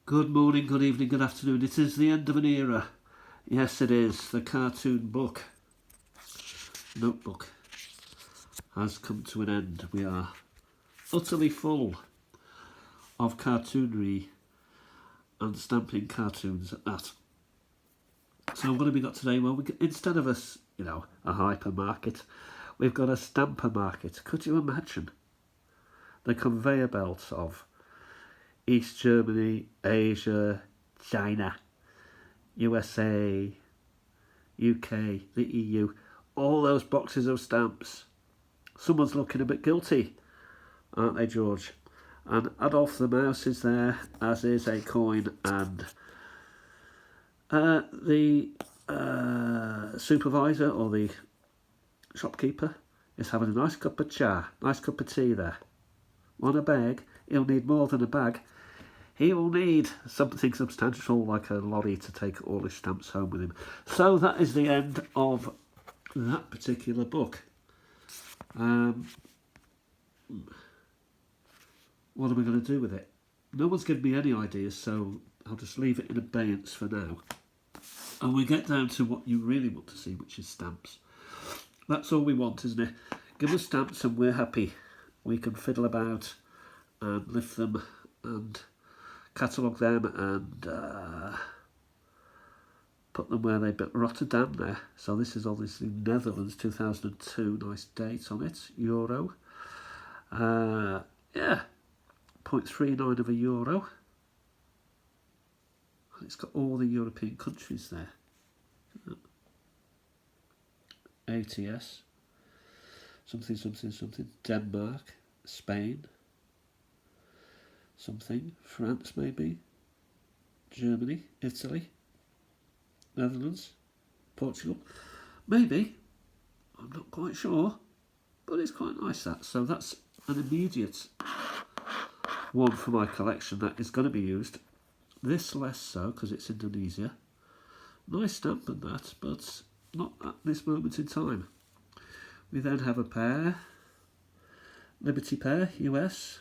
Good morning, good evening, good afternoon. It is the end of an era. Yes, it is. The cartoon book, notebook, has come to an end. We are utterly full of cartoonry and stamping cartoons at that. So what have we got today? Well, instead of a hypermarket, we've got a stamper market. Could you imagine the conveyor belts of East Germany, Asia, China, USA, UK, the EU, all those boxes of stamps? Someone's looking a bit guilty, aren't they, George? And Adolf the Mouse is there, as is a coin, and the supervisor or the shopkeeper is having a nice cup of nice cup of tea there. Want a bag? He'll need more than a bag. He will need something substantial like a lorry to take all his stamps home with him. So that is the end of that particular book. What am I going to do with it? No one's given me any ideas, so I'll just leave it in abeyance for now. And we get down to what you really want to see, which is stamps. That's all we want, isn't it? Give us stamps and we're happy. We can fiddle about and lift them and catalogue them and put them where they built. Rotterdam there. So this is obviously Netherlands, 2002. Nice date on it. Euro. Yeah. 0.39 of a euro. It's got all the European countries there. ATS. Something. Denmark. Spain. Something. France maybe. Germany. Italy. Netherlands. Portugal. Maybe. I'm not quite sure. But it's quite nice that. So that's an immediate one for my collection that is going to be used. This less so because it's Indonesia. Nice stamp and that, but not at this moment in time. We then have a pair. Liberty pair, US.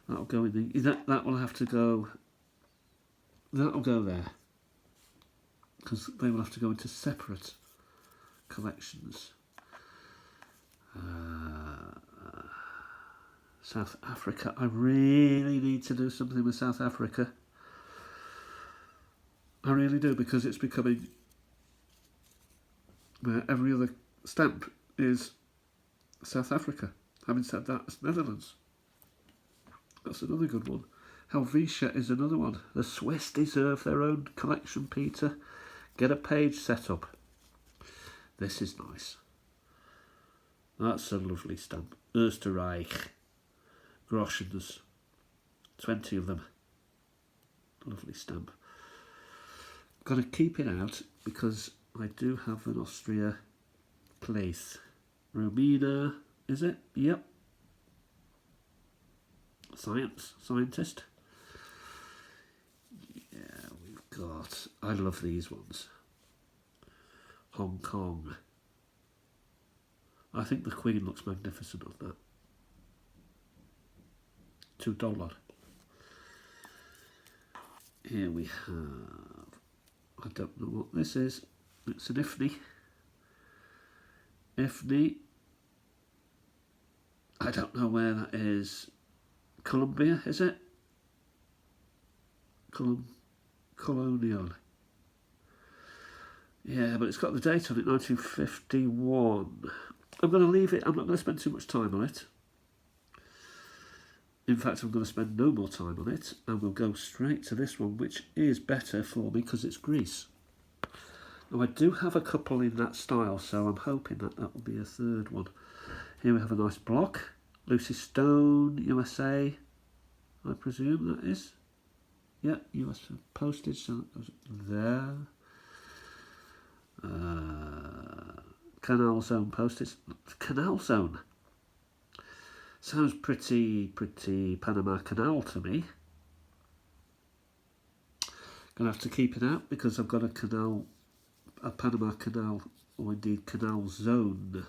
That'll go in the... That will have to go... That'll go there. Because they will have to go into separate collections. South Africa. I really need to do something with South Africa. I really do, because it's becoming... every other stamp is South Africa. Having said that, it's Netherlands. That's another good one. Helvetia is another one. The Swiss deserve their own collection, Peter. Get a page set up. This is nice. That's a lovely stamp. Österreich. Groschens. 20 of them. Lovely stamp. Got to keep it out because I do have an Austria place. Romina, is it? Yep. Scientist. Yeah, we've got... I love these ones. Hong Kong. I think the Queen looks magnificent on that. $2. Here we have... I don't know what this is. It's an IFNI. IFNI. I don't know where that is. Colombia, is it? Colonial. Yeah, but it's got the date on it, 1951. I'm going to leave it. I'm not going to spend too much time on it. In fact, I'm going to spend no more time on it, and we'll go straight to this one, which is better for me because it's Greece. Now, I do have a couple in that style, so I'm hoping that will be a third one. Here we have a nice block. Lucy Stone, USA, I presume that is. Yeah, US postage, so that goes there. Canal Zone postage. Canal Zone. Sounds pretty Panama Canal to me. Gonna have to keep it out because I've got a Panama Canal, or indeed Canal Zone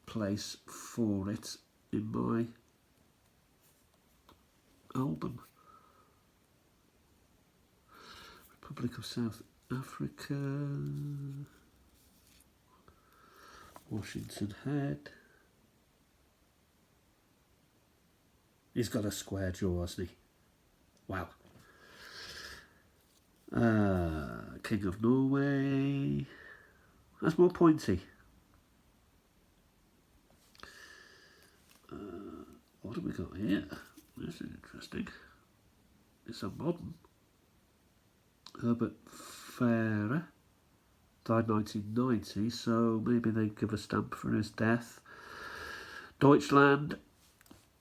place for it in my album. Republic of South Africa, Washington Head. He's got a square jaw, hasn't he? Wow. King of Norway. That's more pointy. What have we got here? This is interesting. It's a modern. Herbert Fahrer died 1990, so maybe they give a stamp for his death. Deutschland.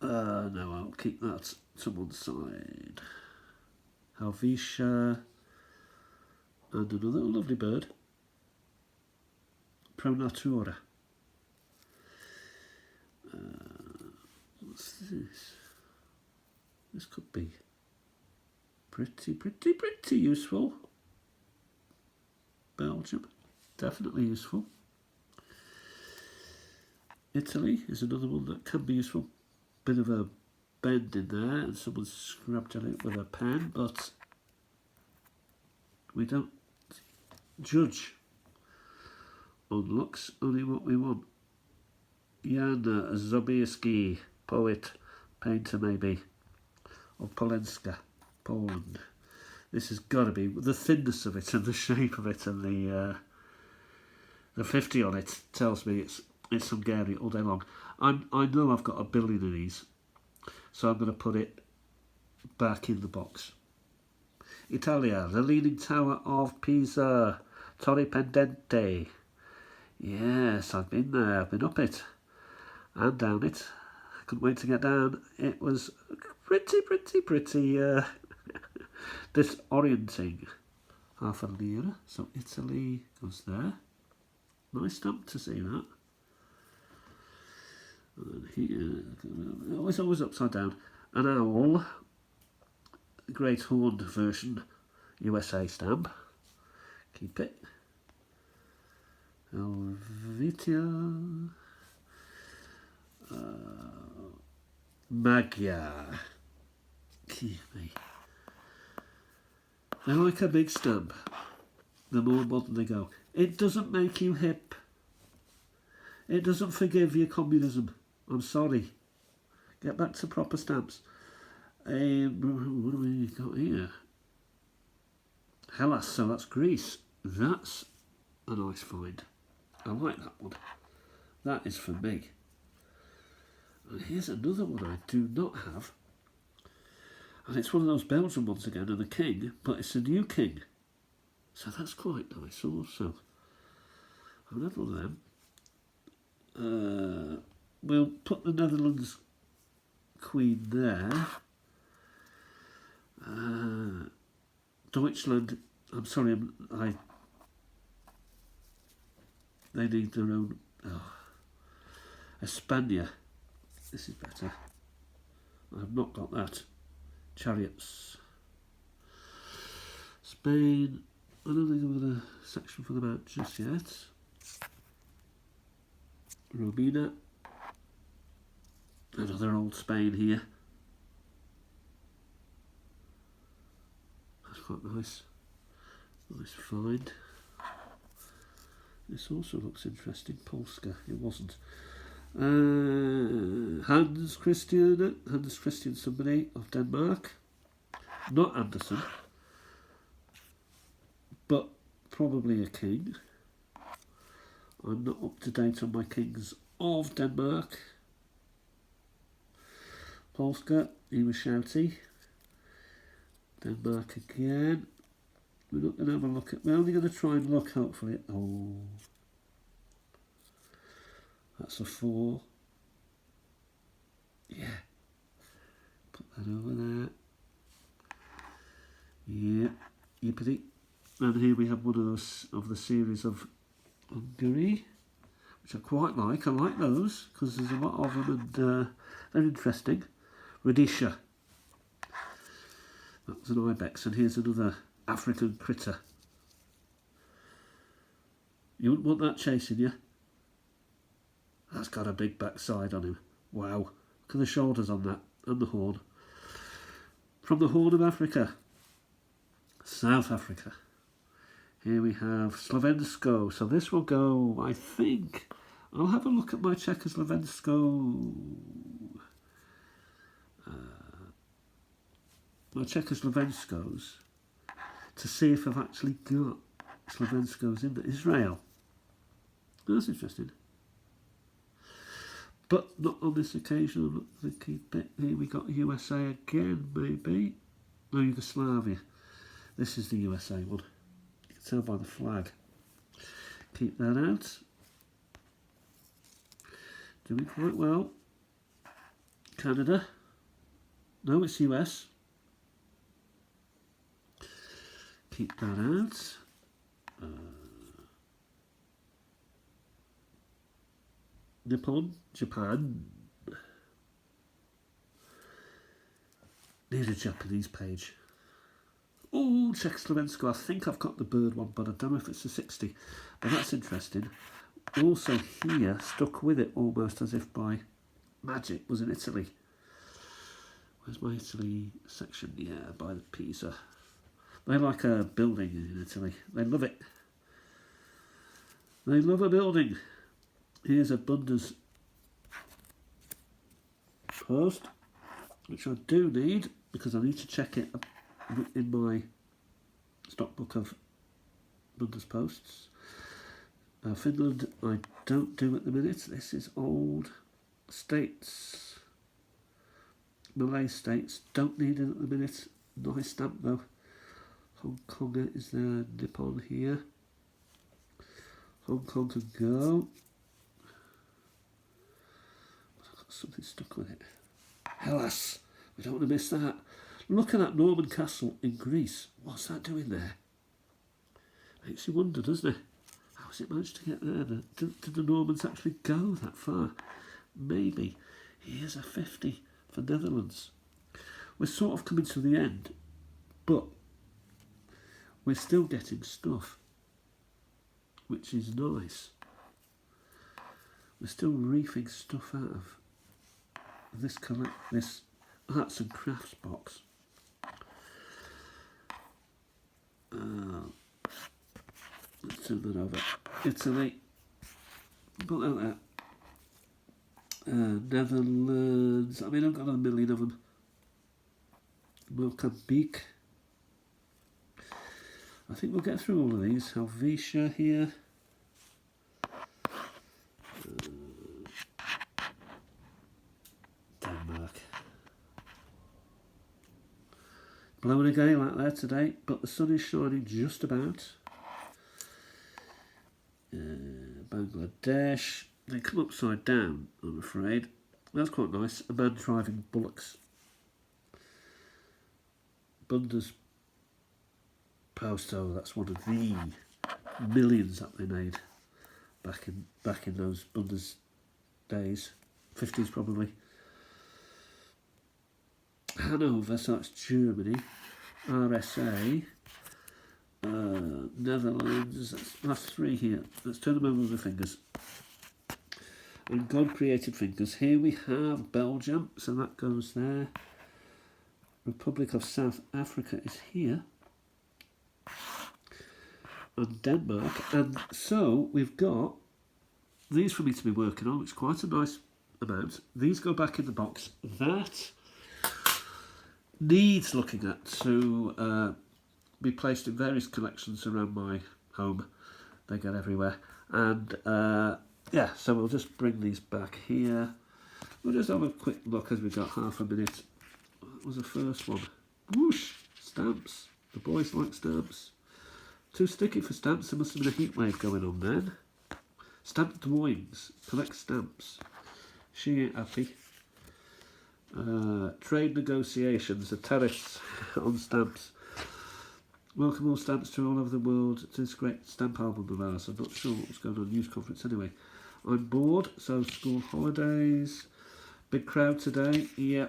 No, I'll keep that to one side. Helvetia. And another lovely bird. Pro Natura. What's this? This could be pretty useful. Belgium, definitely useful. Italy is another one that can be useful. Bit of a bend in there and someone scrubbed on it with a pen, but we don't judge on looks, only what we want. Jan Sobieski, poet, painter maybe, of Polenska, Poland. This has got to be the thinness of it and the shape of it, and the 50 on it tells me it's Hungarian all day long. I know I've got a billion of these, so I'm going to put it back in the box. Italia, the Leaning Tower of Pisa, Torre Pendente. Yes, I've been there, I've been up it and down it. I couldn't wait to get down. It was pretty disorienting. Half a lira, so Italy goes there. Nice stamp to see that. And here, it's always upside down. An owl, great horned version, USA stamp. Keep it. Helvetia. Magyar. Keep me. I like a big stamp. The more modern they go. It doesn't make you hip. It doesn't forgive your communism. I'm sorry. Get back to proper stamps. What do we got here? Hellas, so that's Greece. That's a nice find. I like that one. That is for me. And here's another one I do not have. And it's one of those Belgian ones again, and the king, but it's a new king. So that's quite nice also. I've had one of them. We'll put the Netherlands queen there. Deutschland, I'm sorry, they need their own. España, this is better. I've not got that. Chariots. Spain, I don't think I've got a section for them out just yet. Romania. Another old Spain here. That's quite nice. Nice find. This also looks interesting. Polska, it wasn't. Hans Christian somebody of Denmark. Not Anderson, but probably a king. I'm not up to date on my kings of Denmark. Polska, he was shouty. Denmark again. We're not going to have a look at. We're only going to try and look, hopefully. Oh, that's a 4. Yeah. Put that over there. Yeah. Yippity. And here we have one of those of the series of Hungary, which I quite like. I like those because there's a lot of them and they're interesting. Rhodesia. That was an ibex, and here's another African critter. You wouldn't want that chasing you. That's got a big backside on him. Wow. Look at the shoulders on that, and the horn. From the Horn of Africa. South Africa. Here we have Slovensko. So this will go, I think, I'll have a look at my Czechoslovensko. My Czechoslovenskos to see if I've actually got Slovenskos in Israel. That's interesting. But not on this occasion. They keep it. Here we got USA again, maybe. No, Yugoslavia. This is the USA one. You can tell by the flag. Keep that out. Doing quite well. Canada. No, it's US. Keep that out. Nippon, Japan. Need a Japanese page. Oh, Czechoslovensko. I think I've got the bird one, but I don't know if it's a 60. But that's interesting. Also here, stuck with it almost as if by magic, was in Italy. Where's my Italy section? Yeah, by the Pisa. They like a building in Italy. They love it. They love a building. Here's a Bundes post, which I do need because I need to check it in my stock book of Bundes posts. Finland, I don't do at the minute. This is old states. Malay states, don't need it at the minute. Nice stamp though. Hong Kong is there, Nippon here. Hong Kong can go. I've got something stuck with it. Hellas, we don't want to miss that. Look at that Norman castle in Greece. What's that doing there? Makes you wonder, doesn't it? How's it managed to get there? Did the Normans actually go that far? Maybe. Here's a 50 for Netherlands. We're sort of coming to the end, but we're still getting stuff, which is nice. We're still reefing stuff out of this arts and crafts box. Let's turn that over. Italy. Put that there. Netherlands. I mean, I've got a million of them. Mozambique. I think we'll get through all of these. Helvetia here. Denmark. Blowing a gale out there today, but the sun is shining just about. Bangladesh. They come upside down, I'm afraid. That's quite nice. A man driving bullocks. Bundes Posto, that's one of the millions that they made back in those Bundes days, 50s probably. Hanover, so that's Germany. RSA, Netherlands. That's three here. Let's turn them over with the fingers. And God created fingers. Here we have Belgium, so that goes there. Republic of South Africa is here. And Denmark. And so we've got these for me to be working on, which is quite a nice amount. These go back in the box. That needs looking at to be placed in various collections around my home. They get everywhere. And yeah, so we'll just bring these back here. We'll just have a quick look as we've got half a minute. What was the first one? Whoosh! Stamps. The boys like stamps. Too sticky for stamps. There must have been a heat wave going on then. Stamp drawings. Collect stamps. She ain't happy. Trade negotiations. The tariffs on stamps. Welcome all stamps to all over the world to this great stamp album of ours. I'm not sure what was going on news conference anyway. I'm bored, so school holidays. Big crowd today. Yeah.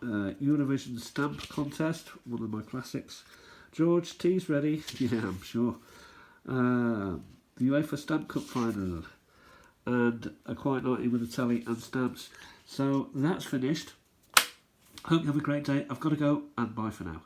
Eurovision stamp contest, one of my classics. George, tea's ready. Yeah, I'm sure. The UEFA Stamp Cup final. And a quiet night with a telly and stamps. So that's finished. Hope you have a great day. I've got to go, and bye for now.